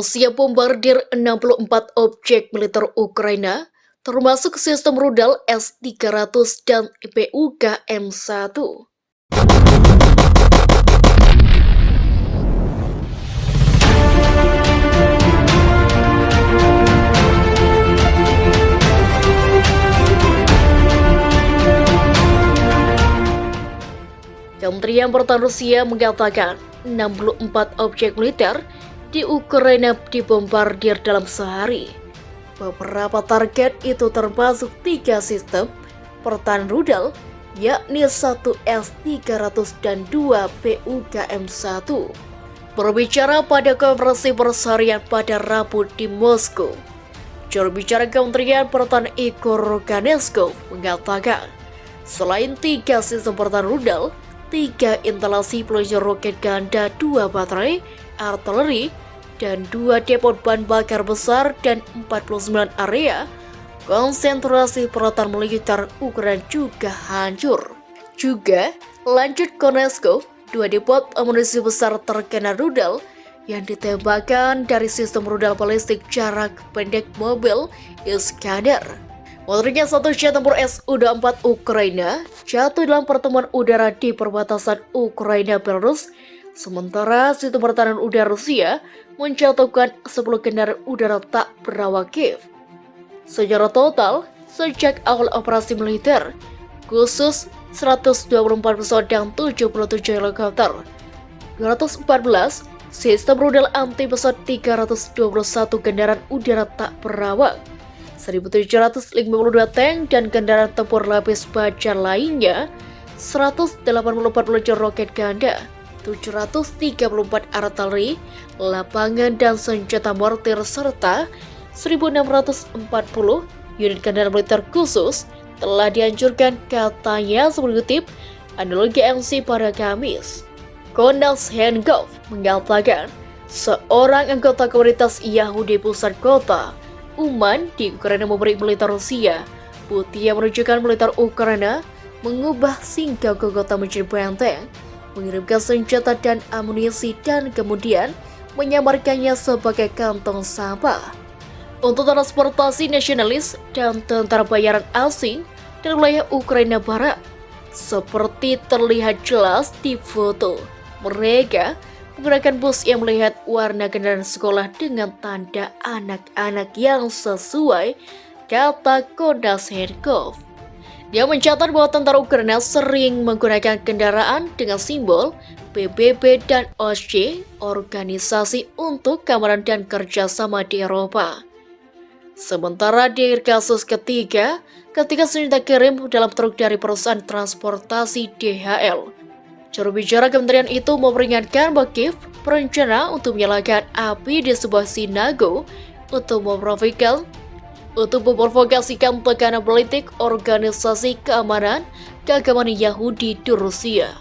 Rusia bombardir 64 objek militer Ukraina, termasuk sistem rudal S-300 dan PUKM-1. Kementerian Pertahanan Rusia mengatakan 64 objek militer di Ukraina dibombardir dalam sehari. Beberapa target itu termasuk 3 sistem pertahanan rudal, yakni 1 S-300 dan 2 PUKM-1. Berbicara pada konferensi perseharian pada Rabu di Moskow, juru bicara Kementerian Pertahanan Igor Ganeskov mengatakan, selain 3 sistem pertahanan rudal, 3 instalasi peluncur roket ganda, 2 baterai artileri, dan 2 depot bahan bakar besar dan 49 area konsentrasi peralatan militer Ukraina juga hancur. Juga, lanjut Koneskov, 2 depot amunisi besar terkena rudal yang ditembakkan dari sistem rudal balistik jarak pendek mobil Iskander. Motornya satu jet tempur Su-24 Ukraina jatuh dalam pertemuan udara di perbatasan Ukraina-Belarus, sementara sistem pertahanan udara Rusia menjatuhkan 10 kendaraan udara tak berawak Kiev. Secara total, sejak awal operasi militer, khusus 124 pesawat dan 77 helikopter, 214 sistem rudal anti-pesawat, 321 kendaraan udara tak berawak, 1.752 tank dan kendaraan tempur lapis baja lainnya, 184 peluncur roket ganda, 734 artileri, lapangan dan senjata mortir, serta 1.640 unit kendaraan militer khusus telah dihancurkan, katanya mengutip analogi MC pada Kamis. Konashenkov mengatakan, seorang anggota komunitas Yahudi pusat kota Uman di Ukraina memberi militer Rusia putih yang menunjukkan militer Ukraina mengubah sinagoga kota menjadi benteng, mengirimkan senjata dan amunisi, dan kemudian menyamarkannya sebagai kantong sampah untuk transportasi nasionalis dan tentara bayaran asing dari wilayah Ukraina Barat. Seperti terlihat jelas di foto, mereka menggunakan bus yang melihat warna kendaraan sekolah dengan tanda anak-anak yang sesuai, kata Konashenkov. Dia mencatat bahwa tentara Ukraina sering menggunakan kendaraan dengan simbol PBB dan OSCE, Organisasi untuk Keamanan dan Kerjasama di Eropa. Sementara di kasus ketiga, ketika senjata kirim dalam truk dari perusahaan transportasi DHL, juru bicara kementerian itu memperingatkan bahwa Kiev berencana untuk menyalakan api di sebuah sinago untuk memprovokasikan tekanan politik organisasi keamanan keagamaan Yahudi di Rusia.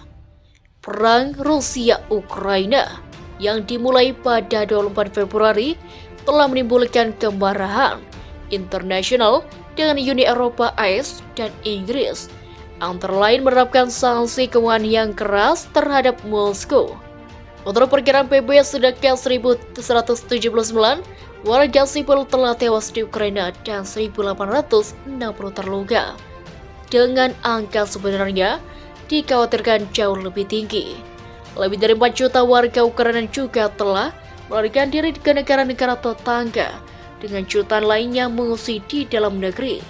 Perang Rusia-Ukraina yang dimulai pada 24 Februari telah menimbulkan kemarahan internasional dengan Uni Eropa, AS, dan Inggris, antara lain menerapkan sanksi keuangan yang keras terhadap Moskow. Menurut perkiraan PBB, sedikitnya 1.179 warga sipil telah tewas di Ukraina dan 1.860 terluka. Dengan angka sebenarnya dikhawatirkan jauh lebih tinggi. Lebih dari 4 juta warga Ukraina juga telah melarikan diri ke negara-negara tetangga, dengan jutaan lainnya mengungsi di dalam negeri.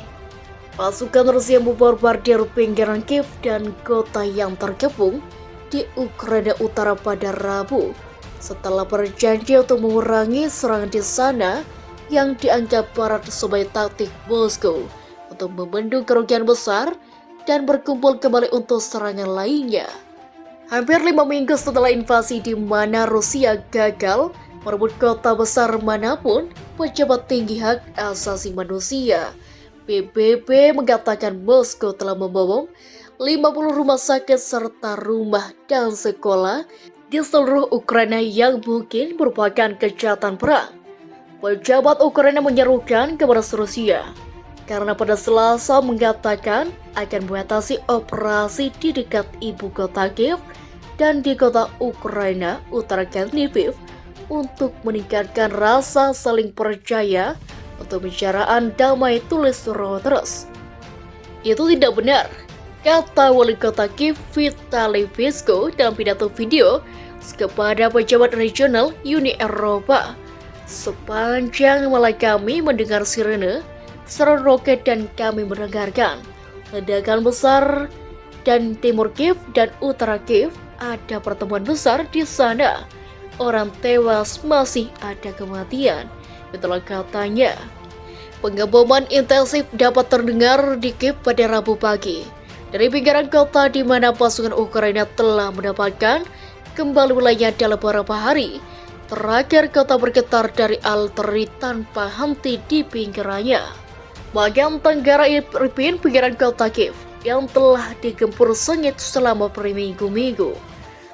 Pasukan Rusia membombardir pinggiran Kiev dan kota yang terkepung di Ukraina Utara pada Rabu, setelah berjanji untuk mengurangi serangan di sana yang dianggap barat sebagai taktik Moskow untuk membendung kerugian besar dan berkumpul kembali untuk serangan lainnya. Hampir 5 minggu setelah invasi di mana Rusia gagal merebut kota besar manapun, pejabat tinggi hak asasi manusia PBB mengatakan Moskow telah membom 50 rumah sakit serta rumah dan sekolah di seluruh Ukraina yang mungkin merupakan kejahatan perang. Pejabat Ukraina menyerukan kepada Rusia karena pada Selasa mengatakan akan membatasi operasi di dekat ibu kota Kiev dan di kota Ukraina Utara Lviv untuk meningkatkan rasa saling percaya untuk pembicaraan damai, tulis Reuters. Itu tidak benar, kata Wali Kota Kiev Vitaly Klitschko dalam pidato video kepada pejabat regional Uni Eropa. Sepanjang malam kami mendengar sirene, serangan roket dan kami mendengarkan ledakan besar dan timur Kiev dan utara Kiev ada pertemuan besar di sana. Orang tewas, masih ada kematian. Itulah katanya. Pengeboman intensif dapat terdengar di Kiev pada Rabu pagi dari pinggiran kota di mana pasukan Ukraina telah mendapatkan kembali wilayah dalam beberapa hari. Terakhir kota bergetar dari artileri tanpa henti di pinggirannya. Bagian tenggara Irpin, pinggiran kota Kiev yang telah digempur sengit selama berminggu-minggu.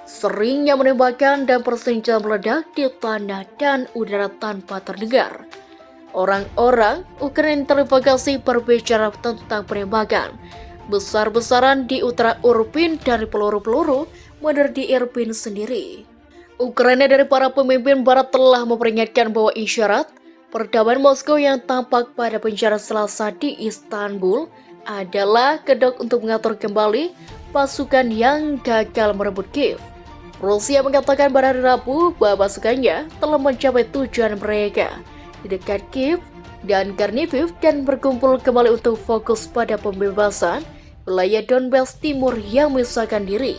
Seringnya menembakkan dan persenjataan meledak di tanah dan udara tanpa terdengar. Orang-orang Ukraina terprovokasi berbicara tentang penembakan besar-besaran di utara Irpin dari peluru-peluru mendarat di Irpin sendiri. Ukraina dari para pemimpin barat telah memperingatkan bahwa isyarat perdamaian Moskow yang tampak pada penjara Selasa di Istanbul adalah kedok untuk mengatur kembali pasukan yang gagal merebut Kiev. Rusia mengatakan pada hari Rabu bahwa pasukannya telah mencapai tujuan mereka di dekat Kiev dan Kharkiv dan berkumpul kembali untuk fokus pada pembebasan wilayah Donbas Timur yang memisahkan diri.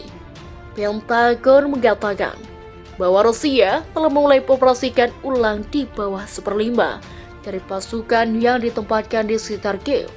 Pentagon mengatakan bahwa Rusia telah memulai mengoperasikan ulang di bawah 1/5 dari pasukan yang ditempatkan di sekitar Kiev.